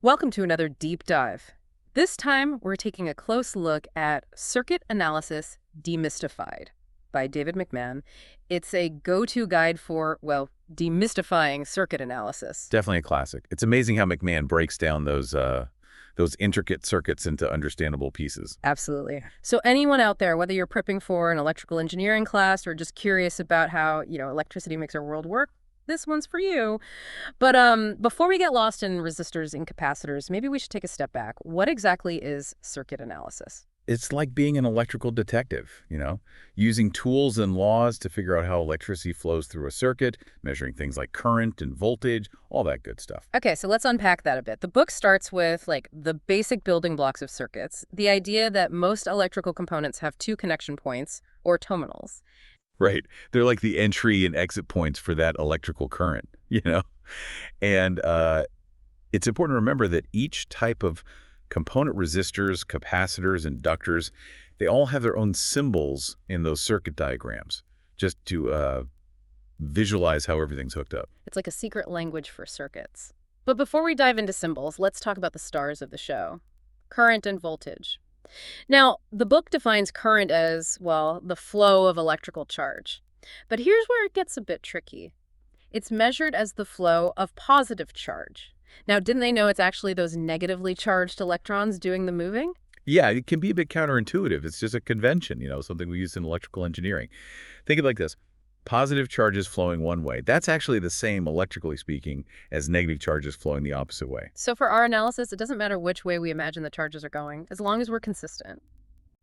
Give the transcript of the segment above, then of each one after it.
Welcome to another deep dive. This time, we're taking a close look at Circuit Analysis Demystified by David McMahon. It's a go-to guide for, well, demystifying circuit analysis. Definitely a classic. It's amazing how McMahon breaks down those intricate circuits into understandable pieces. Absolutely. So anyone out there, whether you're prepping for an electrical engineering class or just curious about how, electricity makes our world work, this one's for you. But before we get lost in resistors and capacitors, maybe we should take a step back. What exactly is circuit analysis? It's like being an electrical detective, using tools and laws to figure out how electricity flows through a circuit, measuring things like current and voltage, all that good stuff. Okay, so let's unpack that a bit. The book starts with, the basic building blocks of circuits, the idea that most electrical components have two connection points, or terminals. Right. They're like the entry and exit points for that electrical current. And it's important to remember that each type of component resistors, capacitors, inductors, they all have their own symbols in those circuit diagrams, just to visualize how everything's hooked up. It's like a secret language for circuits. But before we dive into symbols, let's talk about the stars of the show, current and voltage. Now, the book defines current as, well, the flow of electrical charge. But here's where it gets a bit tricky. It's measured as the flow of positive charge. Now, didn't they know it's actually those negatively charged electrons doing the moving? Yeah, it can be a bit counterintuitive. It's just a convention, something we use in electrical engineering. Think of it like this. Positive charges flowing one way. That's actually the same, electrically speaking, as negative charges flowing the opposite way. So for our analysis, it doesn't matter which way we imagine the charges are going, as long as we're consistent.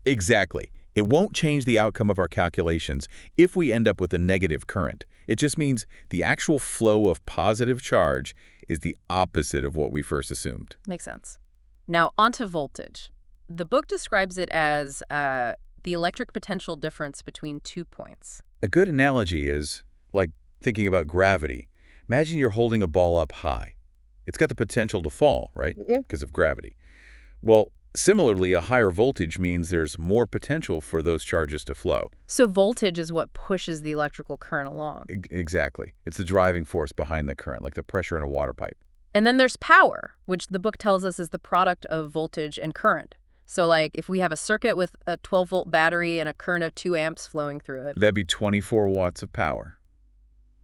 Exactly. It won't change the outcome of our calculations if we end up with a negative current. It just means the actual flow of positive charge is the opposite of what we first assumed. Makes sense. Now, onto voltage. The book describes it as the electric potential difference between 2 points. A good analogy is like thinking about gravity. Imagine you're holding a ball up high. It's got the potential to fall, right? Yeah. Because of gravity. Well, similarly, a higher voltage means there's more potential for those charges to flow. So voltage is what pushes the electrical current along. Exactly. It's the driving force behind the current, like the pressure in a water pipe. And then there's power, which the book tells us is the product of voltage and current. So if we have a circuit with a 12-volt battery and a current of 2 amps flowing through it. That'd be 24 watts of power.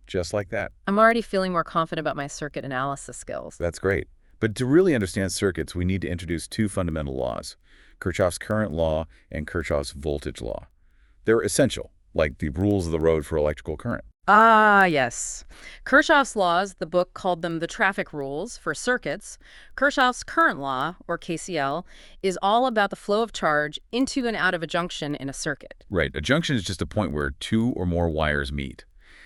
Just like that. I'm already feeling more confident about my circuit analysis skills. That's great. But to really understand circuits, we need to introduce two fundamental laws, Kirchhoff's current law and Kirchhoff's voltage law. They're essential, like the rules of the road for electrical current. Ah, yes. Kirchhoff's laws, the book called them the traffic rules for circuits. Kirchhoff's current law, or KCL, is all about the flow of charge into and out of a junction in a circuit. Right. A junction is just a point where two or more wires meet.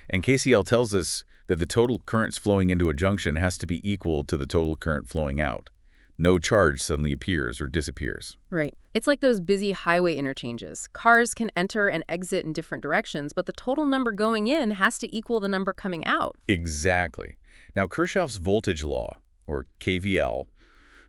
And KCL tells us that the total currents flowing into a junction has to be equal to the total current flowing out. No charge suddenly appears or disappears. Right. It's like those busy highway interchanges. Cars can enter and exit in different directions, but the total number going in has to equal the number coming out. Exactly. Now, Kirchhoff's voltage law, or KVL,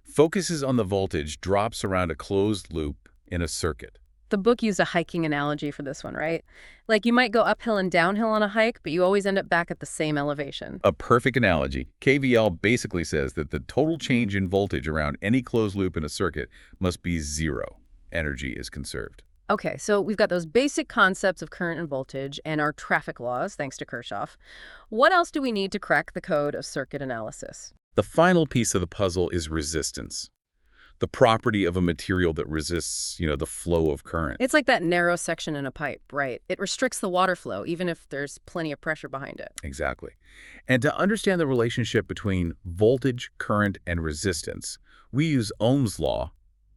focuses on the voltage drops around a closed loop in a circuit. The book used a hiking analogy for this one, right? Like you might go uphill and downhill on a hike, but you always end up back at the same elevation. A perfect analogy. KVL basically says that the total change in voltage around any closed loop in a circuit must be zero. Energy is conserved. Okay, so we've got those basic concepts of current and voltage and our traffic laws, thanks to Kirchhoff. What else do we need to crack the code of circuit analysis? The final piece of the puzzle is resistance. The property of a material that resists, the flow of current. It's like that narrow section in a pipe, right? It restricts the water flow, even if there's plenty of pressure behind it. Exactly. And to understand the relationship between voltage, current, and resistance, we use Ohm's law,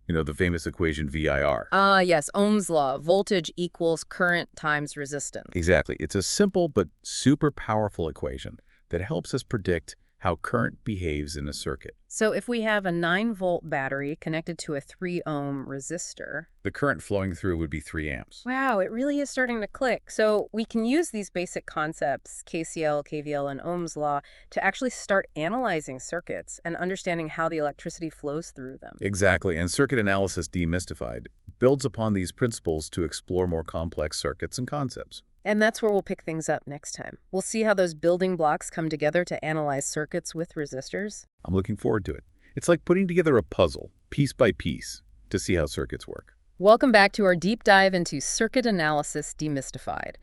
the famous equation VIR. Yes, Ohm's law. Voltage equals current times resistance. Exactly. It's a simple but super powerful equation that helps us predict how current behaves in a circuit. So if we have a 9-volt battery connected to a 3-ohm resistor, the current flowing through would be 3 amps. Wow, it really is starting to click. So we can use these basic concepts, KCL, KVL, and Ohm's law, to actually start analyzing circuits and understanding how the electricity flows through them. Exactly, and Circuit Analysis Demystified builds upon these principles to explore more complex circuits and concepts. And that's where we'll pick things up next time. We'll see how those building blocks come together to analyze circuits with resistors. I'm looking forward to it. It's like putting together a puzzle, piece by piece, to see how circuits work. Welcome back to our deep dive into Circuit Analysis Demystified.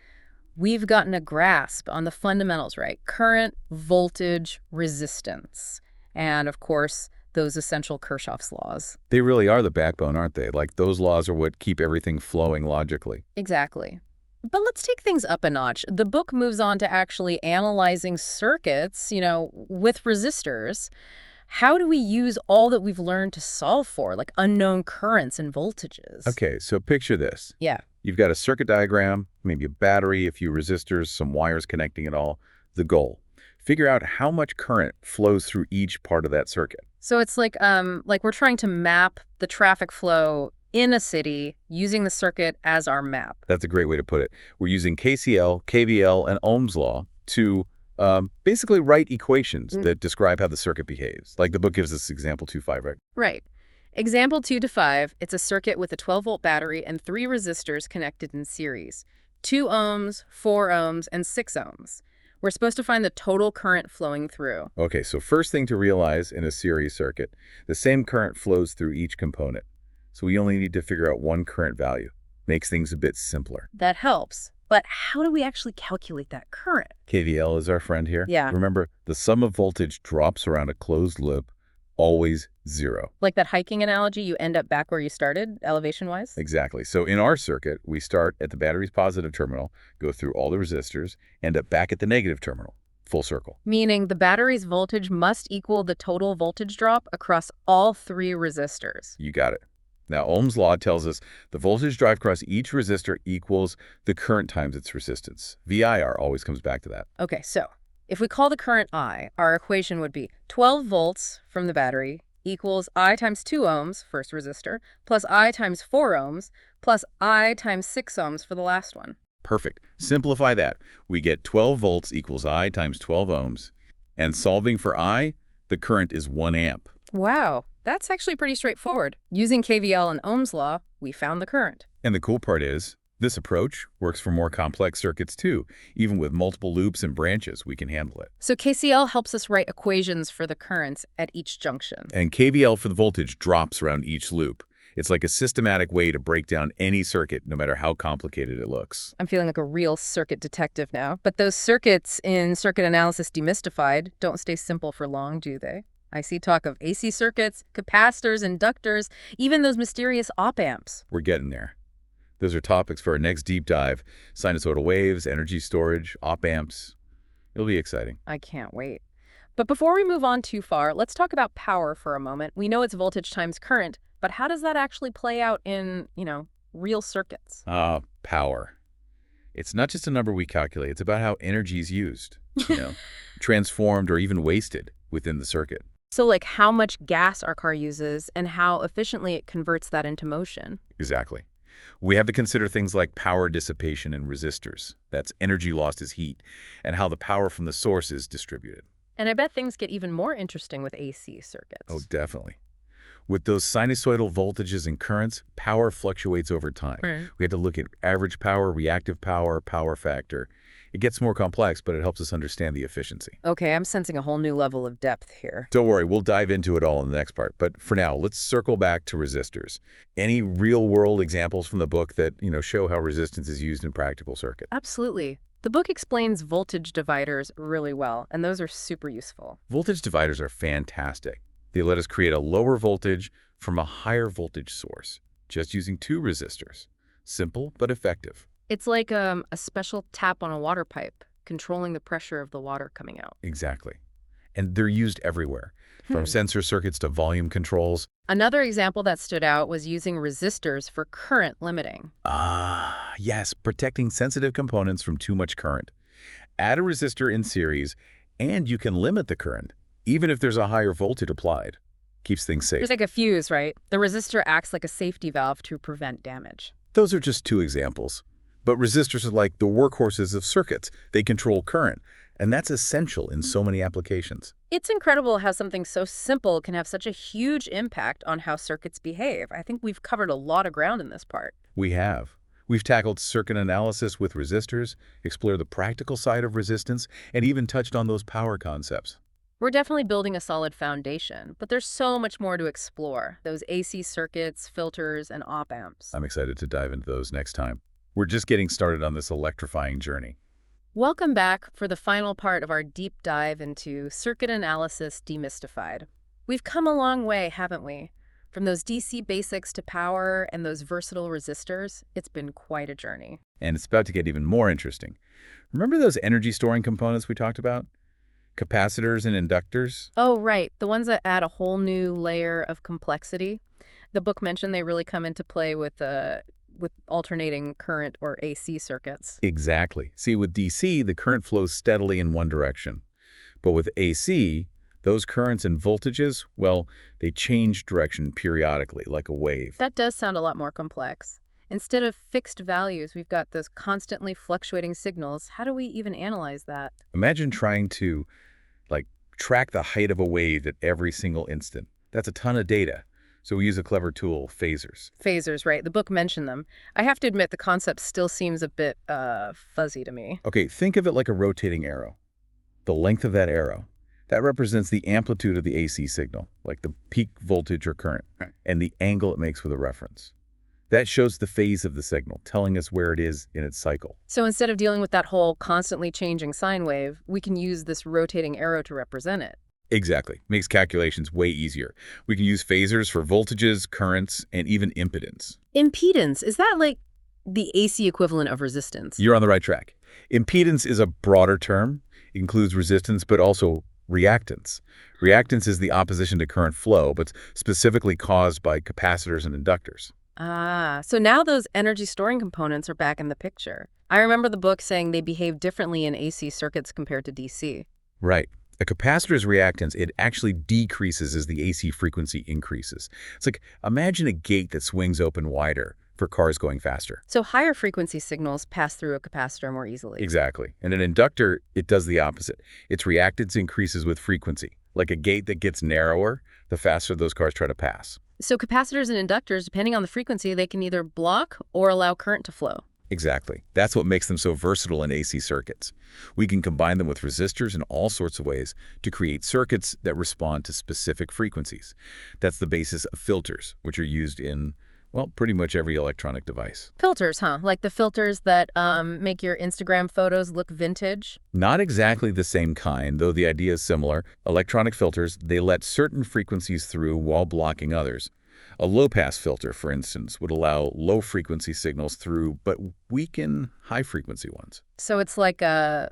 We've gotten a grasp on the fundamentals, right? Current, voltage, resistance, and of course, those essential Kirchhoff's laws. They really are the backbone, aren't they? Like, those laws are what keep everything flowing logically. Exactly. But let's take things up a notch. The book moves on to actually analyzing circuits, with resistors. How do we use all that we've learned to solve for, like unknown currents and voltages? Okay, so picture this. Yeah. You've got a circuit diagram, maybe a battery, a few resistors, some wires connecting it all. The goal: figure out how much current flows through each part of that circuit. So it's like we're trying to map the traffic flow in a city using the circuit as our map. That's a great way to put it. We're using KCL, KVL, and Ohm's law to basically write equations that describe how the circuit behaves. Like the book gives us example 2.5, right? Right. Example 2 to 5, it's a circuit with a 12-volt battery and 3 resistors connected in series. 2 ohms, 4 ohms, and 6 ohms. We're supposed to find the total current flowing through. Okay, so first thing to realize in a series circuit, the same current flows through each component. So we only need to figure out one current value. Makes things a bit simpler. That helps. But how do we actually calculate that current? KVL is our friend here. Yeah. Remember, the sum of voltage drops around a closed loop, always zero. Like that hiking analogy, you end up back where you started, elevation-wise? Exactly. So in our circuit, we start at the battery's positive terminal, go through all the resistors, end up back at the negative terminal. Full circle. Meaning the battery's voltage must equal the total voltage drop across all 3 resistors. You got it. Now, Ohm's law tells us the voltage drive across each resistor equals the current times its resistance. VIR always comes back to that. Okay, so if we call the current I, our equation would be 12 volts from the battery equals I times 2 ohms, first resistor, plus I times 4 ohms, plus I times 6 ohms for the last one. Perfect. Simplify that. We get 12 volts equals I times 12 ohms. And solving for I, the current is 1 amp. Wow, that's actually pretty straightforward. Using KVL and Ohm's law, we found the current. And the cool part is, this approach works for more complex circuits too. Even with multiple loops and branches, we can handle it. So KCL helps us write equations for the currents at each junction. And KVL for the voltage drops around each loop. It's like a systematic way to break down any circuit, no matter how complicated it looks. I'm feeling like a real circuit detective now. But those circuits in Circuit Analysis Demystified don't stay simple for long, do they? I see talk of AC circuits, capacitors, inductors, even those mysterious op-amps. We're getting there. Those are topics for our next deep dive. Sinusoidal waves, energy storage, op-amps. It'll be exciting. I can't wait. But before we move on too far, let's talk about power for a moment. We know it's voltage times current, but how does that actually play out in, real circuits? Power. It's not just a number we calculate. It's about how energy is used, transformed or even wasted within the circuit. So like how much gas our car uses and how efficiently it converts that into motion. Exactly. We have to consider things like power dissipation and resistors. That's energy lost as heat, and how the power from the source is distributed. And I bet things get even more interesting with AC circuits. Oh, definitely. With those sinusoidal voltages and currents, power fluctuates over time. Right. We have to look at average power, reactive power, power factor. It gets more complex, but it helps us understand the efficiency. Okay, I'm sensing a whole new level of depth here. Don't worry, we'll dive into it all in the next part. But for now, let's circle back to resistors. Any real-world examples from the book that, show how resistance is used in practical circuits? Absolutely. The book explains voltage dividers really well, and those are super useful. Voltage dividers are fantastic. They let us create a lower voltage from a higher voltage source, just using 2 resistors. Simple, but effective. It's like a special tap on a water pipe, controlling the pressure of the water coming out. Exactly. And they're used everywhere, from sensor circuits to volume controls. Another example that stood out was using resistors for current limiting. Yes, protecting sensitive components from too much current. Add a resistor in series, and you can limit the current, even if there's a higher voltage applied. Keeps things safe. There's like a fuse, right? The resistor acts like a safety valve to prevent damage. Those are just 2 examples. But resistors are like the workhorses of circuits. They control current, and that's essential in so many applications. It's incredible how something so simple can have such a huge impact on how circuits behave. I think we've covered a lot of ground in this part. We have. We've tackled circuit analysis with resistors, explored the practical side of resistance, and even touched on those power concepts. We're definitely building a solid foundation, but there's so much more to explore. Those AC circuits, filters, and op amps. I'm excited to dive into those next time. We're just getting started on this electrifying journey. Welcome back for the final part of our deep dive into Circuit Analysis Demystified. We've come a long way, haven't we? From those DC basics to power and those versatile resistors, it's been quite a journey. And it's about to get even more interesting. Remember those energy storing components we talked about? Capacitors and inductors? Oh, right, the ones that add a whole new layer of complexity. The book mentioned they really come into play with alternating current or AC circuits. Exactly. See, with DC, the current flows steadily in one direction. But with AC, those currents and voltages, well, they change direction periodically, like a wave. That does sound a lot more complex. Instead of fixed values, we've got those constantly fluctuating signals. How do we even analyze that? Imagine trying to, track the height of a wave at every single instant. That's a ton of data. So we use a clever tool, phasers. Phasers, right? The book mentioned them. I have to admit the concept still seems a bit fuzzy to me. Okay, think of it like a rotating arrow. The length of that arrow, that represents the amplitude of the AC signal, like the peak voltage or current, and the angle it makes with a reference. That shows the phase of the signal, telling us where it is in its cycle. So instead of dealing with that whole constantly changing sine wave, we can use this rotating arrow to represent it. Exactly. Makes calculations way easier. We can use phasers for voltages, currents, and even impedance. Impedance, is that like the AC equivalent of resistance? You're on the right track. Impedance is a broader term. It includes resistance, but also reactance. Reactance is the opposition to current flow, but specifically caused by capacitors and inductors. Ah, so now those energy storing components are back in the picture. I remember the book saying they behave differently in AC circuits compared to DC. Right. A capacitor's reactance, it actually decreases as the AC frequency increases. It's like, imagine a gate that swings open wider for cars going faster. So higher frequency signals pass through a capacitor more easily. Exactly. And an inductor, it does the opposite. Its reactance increases with frequency. Like a gate that gets narrower, the faster those cars try to pass. So capacitors and inductors, depending on the frequency, they can either block or allow current to flow. Exactly. That's what makes them so versatile in AC circuits. We can combine them with resistors in all sorts of ways to create circuits that respond to specific frequencies. That's the basis of filters, which are used in, well, pretty much every electronic device. Filters, huh? Like the filters that make your Instagram photos look vintage? Not exactly the same kind, though the idea is similar. Electronic filters, they let certain frequencies through while blocking others. A low-pass filter, for instance, would allow low-frequency signals through, but weaken high-frequency ones. So it's like a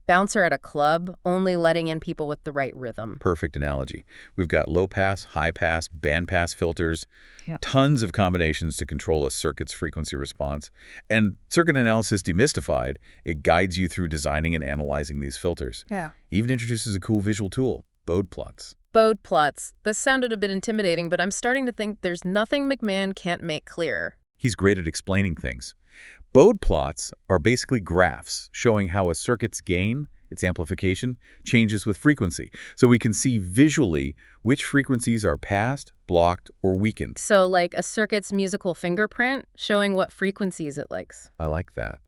bouncer at a club, only letting in people with the right rhythm. Perfect analogy. We've got low-pass, high-pass, bandpass filters, Yeah. tons of combinations to control a circuit's frequency response. And Circuit Analysis Demystified, it guides you through designing and analyzing these filters. Yeah. Even introduces a cool visual tool, Bode plots. Bode plots. This sounded a bit intimidating, but I'm starting to think there's nothing McMahon can't make clear. He's great at explaining things. Bode plots are basically graphs showing how a circuit's gain, its amplification, changes with frequency. So we can see visually which frequencies are passed, blocked, or weakened. So like a circuit's musical fingerprint, showing what frequencies it likes. I like that.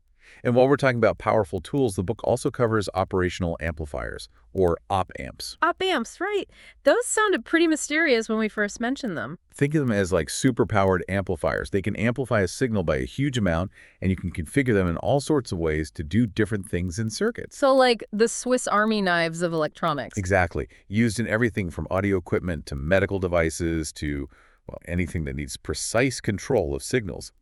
And while we're talking about powerful tools, the book also covers operational amplifiers, or op amps. Op amps, right. Those sounded pretty mysterious when we first mentioned them. Think of them as like super-powered amplifiers. They can amplify a signal by a huge amount, and you can configure them in all sorts of ways to do different things in circuits. So like the Swiss Army knives of electronics. Exactly. Used in everything from audio equipment to medical devices to, well, anything that needs precise control of signals.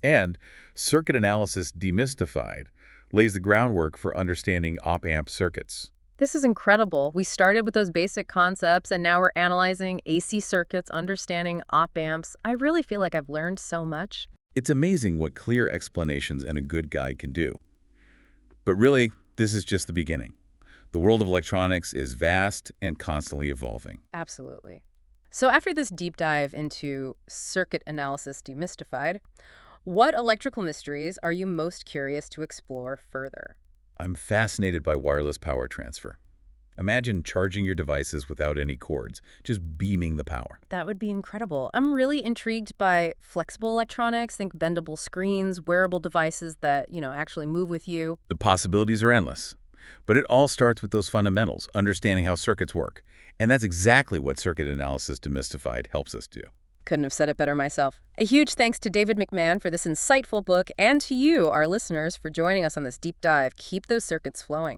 And Circuit Analysis Demystified lays the groundwork for understanding op-amp circuits. This is incredible. We started with those basic concepts, and now we're analyzing AC circuits, understanding op amps. I really feel like I've learned so much. It's amazing what clear explanations and a good guide can do. But really, this is just the beginning. The world of electronics is vast and constantly evolving. Absolutely. So after this deep dive into Circuit Analysis Demystified, what electrical mysteries are you most curious to explore further? I'm fascinated by wireless power transfer. Imagine charging your devices without any cords, just beaming the power. That would be incredible. I'm really intrigued by flexible electronics, think bendable screens, wearable devices that, actually move with you. The possibilities are endless. But it all starts with those fundamentals, understanding how circuits work. And that's exactly what Circuit Analysis Demystified helps us do. Couldn't have said it better myself. A huge thanks to David McMahon for this insightful book, and to you, our listeners, for joining us on this deep dive. Keep those circuits flowing.